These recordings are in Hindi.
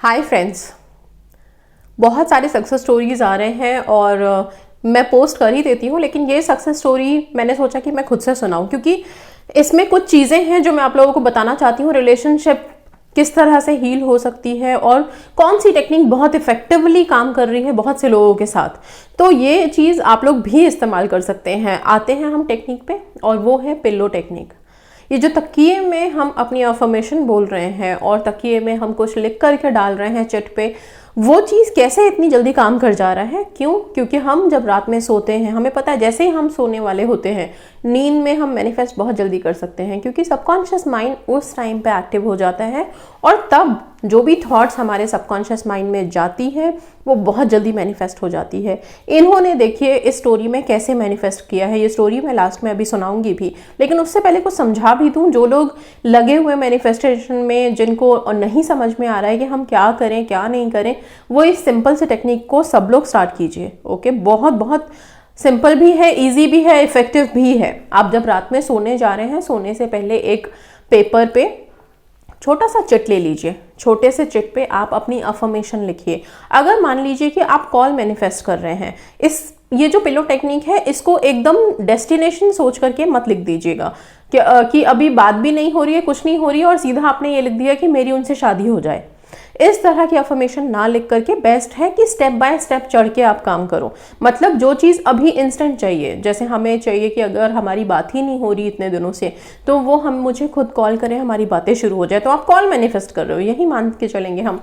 हाय फ्रेंड्स, बहुत सारे सक्सेस स्टोरीज आ रहे हैं और मैं पोस्ट कर ही देती हूँ, लेकिन ये सक्सेस स्टोरी मैंने सोचा कि मैं खुद से सुनाऊँ क्योंकि इसमें कुछ चीज़ें हैं जो मैं आप लोगों को बताना चाहती हूँ। रिलेशनशिप किस तरह से हील हो सकती है और कौन सी टेक्निक बहुत इफेक्टिवली काम कर रही है बहुत से लोगों के साथ। तो ये चीज़ आप लोग भी इस्तेमाल कर सकते हैं। आते हैं हम टेक्निक पे, और वो है पिल्लो टेक्निक। ये जो तकिए में हम अपनी अफर्मेशन बोल रहे हैं और तकिए में हम कुछ लिख करके डाल रहे हैं चिट पे, वो चीज़ कैसे इतनी जल्दी काम कर जा रहा है? क्यों? क्योंकि हम जब रात में सोते हैं, हमें पता है जैसे ही हम सोने वाले होते हैं, नींद में हम मैनिफेस्ट बहुत जल्दी कर सकते हैं क्योंकि सबकॉन्शियस माइंड उस टाइम पे एक्टिव हो जाता है और तब जो भी थॉट्स हमारे सबकॉन्शियस माइंड में जाती है वो बहुत जल्दी मैनिफेस्ट हो जाती है। इन्होंने देखिए इस स्टोरी में कैसे मैनिफेस्ट किया है। ये स्टोरी मैं लास्ट में अभी सुनाऊंगी भी, लेकिन उससे पहले कुछ समझा भी दूं। जो लोग लगे हुए मैनिफेस्टेशन में, जिनको नहीं समझ में आ रहा है कि हम क्या करें क्या नहीं करें, वो इस सिंपल से टेक्निक को सब लोग स्टार्ट कीजिए। ओके, बहुत बहुत सिंपल भी है, ईजी भी है, इफेक्टिव भी है। आप जब रात में सोने जा रहे हैं, सोने से पहले एक पेपर पे छोटा सा चिट ले लीजिए। छोटे से चिट पे आप अपनी अफर्मेशन लिखिए। अगर मान लीजिए कि आप कॉल मैनिफेस्ट कर रहे हैं, ये जो पिलो टेक्निक है इसको एकदम डेस्टिनेशन सोच करके मत लिख दीजिएगा कि अभी बात भी नहीं हो रही है, कुछ नहीं हो रही है और सीधा आपने ये लिख दिया कि मेरी उनसे शादी हो जाए। इस तरह की अफर्मेशन ना लिख करके बेस्ट है कि स्टेप बाय स्टेप चढ़ के आप काम करो। मतलब जो चीज़ अभी इंस्टेंट चाहिए, जैसे हमें चाहिए कि अगर हमारी बात ही नहीं हो रही इतने दिनों से, तो वो हम मुझे खुद कॉल करें, हमारी बातें शुरू हो जाए। तो आप कॉल मैनिफेस्ट कर रहे हो, यही मान के चलेंगे हम।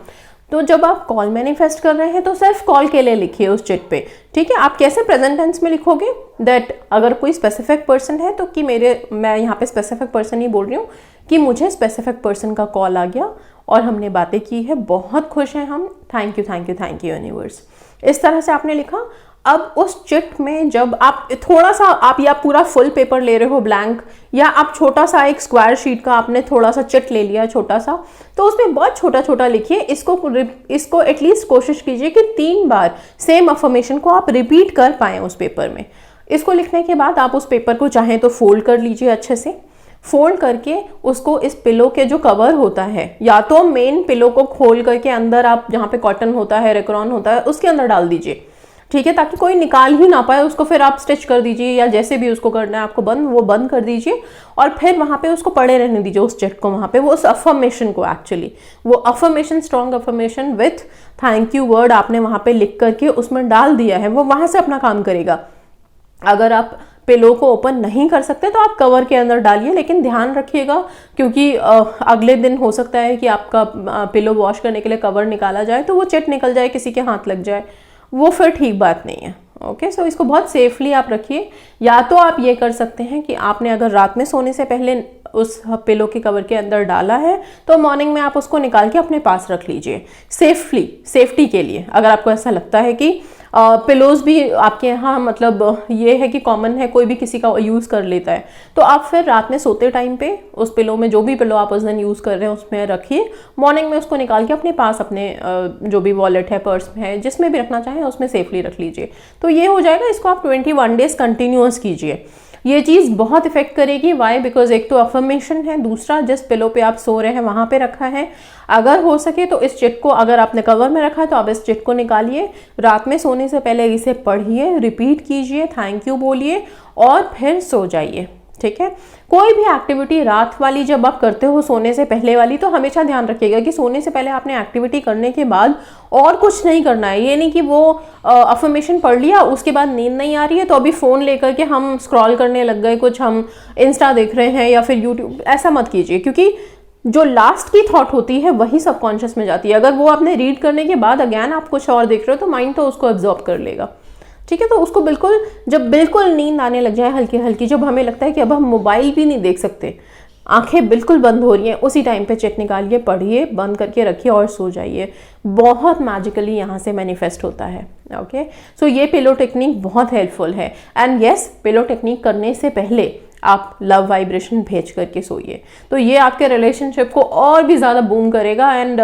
तो जब आप कॉल मैनिफेस्ट कर रहे हैं तो सिर्फ कॉल के लिए लिखिए उस चिट पे। ठीक है, आप कैसे प्रेजेंट टेंस में लिखोगे? दैट अगर कोई स्पेसिफिक पर्सन है तो कि मैं यहाँ पे स्पेसिफिक पर्सन ही बोल रही हूँ कि मुझे स्पेसिफिक पर्सन का कॉल आ गया और हमने बातें की है, बहुत खुश हैं हम, thank you thank you thank you universe. इस तरह से आपने लिखा। अब उस चिट में जब आप थोड़ा सा, आप या पूरा फुल पेपर ले रहे हो ब्लैंक, या आप छोटा सा एक स्क्वायर शीट का आपने थोड़ा सा चिट ले लिया छोटा सा, तो उसमें बहुत छोटा छोटा लिखिए। इसको एटलीस्ट कोशिश कीजिए कि 3 बार सेम अफर्मेशन को आप रिपीट कर पाएं उस पेपर में। इसको लिखने के बाद आप उस पेपर को चाहें तो फोल्ड कर लीजिए अच्छे से। फोल्ड करके उसको इस पिलो के जो कवर होता है, या तो मेन पिलो को खोल करके अंदर आप जहाँ पे कॉटन होता है, रेक्रॉन होता है, उसके अंदर डाल दीजिए। ठीक है, ताकि कोई निकाल ही ना पाए उसको। फिर आप स्टिच कर दीजिए या जैसे भी उसको करना है आपको वो बंद कर दीजिए और फिर वहां पे उसको पड़े रहने दीजिए उस चिट को। वहां पे वो उस अफर्मेशन को, एक्चुअली वो affirmation, strong affirmation with thank you word आपने वहां पे लिख करके उसमें डाल दिया है, वो वहां से अपना काम करेगा। अगर आप पिलो को ओपन नहीं कर सकते तो आप कवर के अंदर डालिए, लेकिन ध्यान रखिएगा क्योंकि अगले दिन हो सकता है कि आपका पिलो वॉश करने के लिए कवर निकाला जाए तो वो चिट निकल जाए, किसी के हाथ लग जाए, वो फिर ठीक बात नहीं है। ओके, सो इसको बहुत सेफली आप रखिए। या तो आप ये कर सकते हैं कि आपने अगर रात में सोने से पहले उस पिलो के कवर के अंदर डाला है तो मॉर्निंग में आप उसको निकाल के अपने पास रख लीजिए सेफ्टी के लिए। अगर आपको ऐसा लगता है कि पिलोज भी आपके यहाँ, मतलब ये है कि कॉमन है, कोई भी किसी का यूज़ कर लेता है, तो आप फिर रात में सोते टाइम पे उस पिलो में, जो भी पिलो आप उस दिन यूज़ कर रहे हैं उसमें रखिए। मॉर्निंग में उसको निकाल के अपने पास, अपने जो भी वॉलेट है, पर्स में है, जिसमें भी रखना चाहें उसमें सेफली रख लीजिए। तो ये हो जाएगा। इसको आप 21 डेज कंटिन्यूअस कीजिए। ये चीज़ बहुत इफेक्ट करेगी। वाई? बिकॉज एक तो अफर्मेशन है, दूसरा जिस पिलो पे आप सो रहे हैं वहां पे रखा है। अगर हो सके तो इस चिट को, अगर आपने कवर में रखा है तो आप इस चिट को निकालिए, रात में सोने से पहले इसे पढ़िए, रिपीट कीजिए, थैंक यू बोलिए और फिर सो जाइए। ठीक है, कोई भी एक्टिविटी रात वाली जब आप करते हो, सोने से पहले वाली, तो हमेशा ध्यान रखिएगा कि सोने से पहले आपने एक्टिविटी करने के बाद और कुछ नहीं करना है। ये नहीं कि वो अफर्मेशन पढ़ लिया, उसके बाद नींद नहीं आ रही है तो अभी फ़ोन लेकर के हम स्क्रॉल करने लग गए, कुछ हम इंस्टा देख रहे हैं या फिर यूट्यूब। ऐसा मत कीजिए क्योंकि जो लास्ट की थॉट होती है वही सबकॉन्शियस में जाती है। अगर वो आपने रीड करने के बाद अगैन आप कुछ और देख रहे हो तो माइंड तो उसको एब्जॉर्ब कर लेगा। ठीक है, तो उसको जब बिल्कुल नींद आने लग जाए हल्की हल्की, जब हमें लगता है कि अब हम मोबाइल भी नहीं देख सकते, आंखें बिल्कुल बंद हो रही हैं, उसी टाइम पे चिट निकालिए, पढ़िए, बंद करके रखिए और सो जाइए। बहुत मैजिकली यहाँ से मैनिफेस्ट होता है। ओके, सो ये पिलो टेक्निक बहुत हेल्पफुल है। एंड यस, पिलो टेक्निक करने से पहले आप लव वाइब्रेशन भेज करके सोइए, तो ये आपके रिलेशनशिप को और भी ज़्यादा बूम करेगा एंड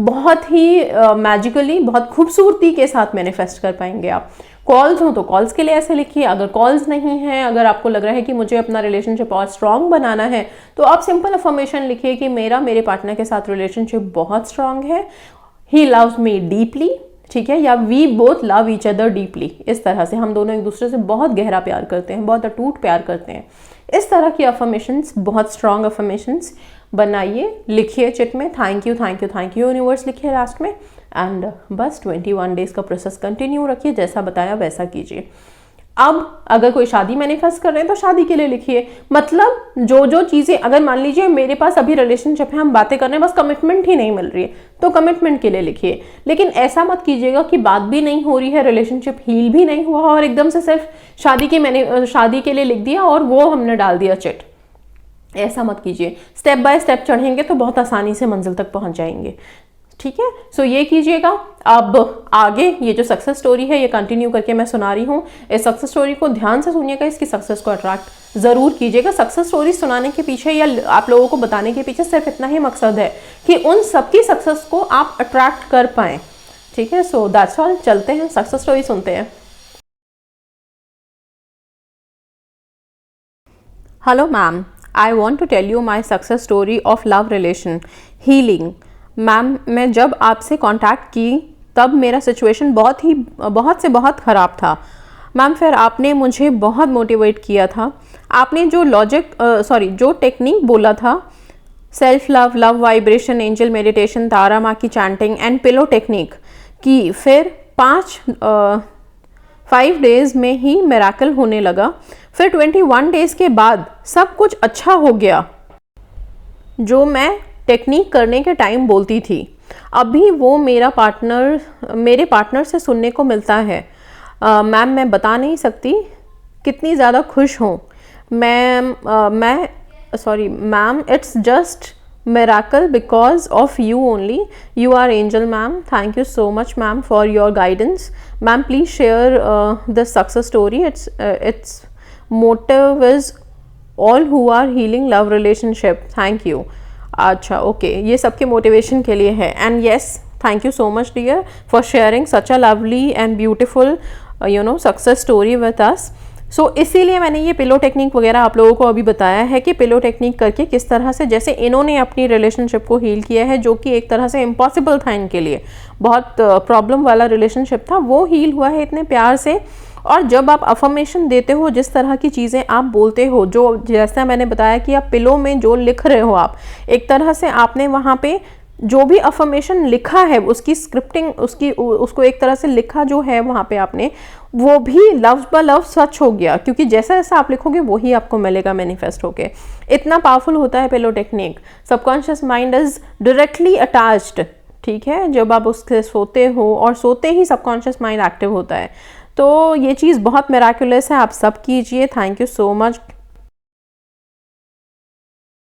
बहुत ही मैजिकली, बहुत खूबसूरती के साथ मैनिफेस्ट कर पाएंगे आप। कॉल्स हो तो कॉल्स के लिए ऐसे लिखिए। अगर कॉल्स नहीं है, अगर आपको लग रहा है कि मुझे अपना रिलेशनशिप और स्ट्रांग बनाना है, तो आप सिंपल अफर्मेशन लिखिए कि मेरे पार्टनर के साथ रिलेशनशिप बहुत स्ट्रांग है, ही लव्स मी डीपली, ठीक है, या we both love each other deeply. इस तरह से हम दोनों एक दूसरे से बहुत गहरा प्यार करते हैं, बहुत अटूट प्यार करते हैं। इस तरह की अफर्मेशंस, बहुत स्ट्रॉन्ग अफर्मेशंस बनाइए, लिखिए चिट में, thank you thank you thank you universe लिखिए लास्ट में। एंड बस 21 डेज का प्रोसेस कंटिन्यू रखिए, जैसा बताया वैसा कीजिए। अब अगर कोई शादी मैनिफेस्ट कर रहे हैं तो शादी के लिए लिखिए। मतलब जो जो चीज़ें, अगर मान लीजिए मेरे पास अभी रिलेशनशिप है, हम बातें कर रहे हैं, बस कमिटमेंट ही नहीं मिल रही है, तो कमिटमेंट के लिए लिखिए। लेकिन ऐसा मत कीजिएगा कि बात भी नहीं हो रही है, रिलेशनशिप हील भी नहीं हुआ और एकदम से सिर्फ शादी के लिए लिख दिया और वो हमने डाल दिया चिट। ऐसा मत कीजिए, स्टेप बाय स्टेप चढ़ेंगे तो बहुत आसानी से मंजिल तक पहुंच जाएंगे, ठीक है। सो ये कीजिएगा। अब आगे ये जो सक्सेस स्टोरी है ये कंटिन्यू करके मैं सुना रही हूँ। इस सक्सेस स्टोरी को ध्यान से सुनिएगा, इसकी सक्सेस को अट्रैक्ट जरूर कीजिएगा। सक्सेस स्टोरी सुनाने के पीछे या आप लोगों को बताने के पीछे सिर्फ इतना ही मकसद है कि उन सबकी सक्सेस को आप अट्रैक्ट कर पाएं, ठीक है। सो दैट्स ऑल, चलते हैं सक्सेस स्टोरी सुनते हैं। Hello ma'am, I want to tell you my success story of love relation healing. Ma'am, मैं जब आपसे कांटेक्ट की तब मेरा सिचुएशन बहुत से बहुत ख़राब था। मैम, फिर आपने मुझे बहुत मोटिवेट किया था। आपने जो टेक्निक बोला था, self love, love vibration, angel meditation, Tara माँ की चैंटिंग एंड पिलो टेक्निक की, फिर 5 डेज़ में ही मिरेकल होने लगा। फिर 21 डेज़ के बाद सब कुछ अच्छा हो गया जो मैं टेक्निक करने के टाइम बोलती थी। अभी वो मेरे पार्टनर से सुनने को मिलता है। मैम, मैं बता नहीं सकती कितनी ज़्यादा खुश हूँ। Ma'am, it's just miracle because of you only. You are angel, ma'am. Thank you so much, ma'am, for your guidance. Ma'am, please share the success story. Its motive is all who are healing love relationship. Thank you. अच्छा, ओके, ये सबके मोटिवेशन के लिए है। And yes, thank you so much dear for sharing such a lovely and beautiful success story with us. So इसीलिए मैंने ये पिलो टेक्निक वगैरह आप लोगों को अभी बताया है कि पिलो टेक्निक करके किस तरह से, जैसे इन्होंने अपनी रिलेशनशिप को हील किया है, जो कि एक तरह से इम्पॉसिबल था इनके लिए, बहुत प्रॉब्लम वाला रिलेशनशिप था, वो हील हुआ है इतने प्यार से। और जब आप अफर्मेशन देते हो, जिस तरह की चीज़ें आप बोलते हो, जो जैसा मैंने बताया कि आप पिलो में जो लिख रहे हो, आप एक तरह से आपने वहाँ पे जो भी अफर्मेशन लिखा है उसकी स्क्रिप्टिंग, उसको एक तरह से लिखा जो है वहाँ पे आपने, वो भी लफ्ज़ ब लफ्ज़ सच हो गया, क्योंकि जैसा जैसा आप लिखोगे वही आपको मिलेगा मैनिफेस्ट होके। इतना पावरफुल होता है pillow technique. Subconscious mind is directly attached, ठीक है, जब आप उससे सोते हो, और सोते ही सबकॉन्शियस माइंड एक्टिव होता है। तो ये चीज़ बहुत मिराकुलस है, आप सब कीजिए। Thank you so much.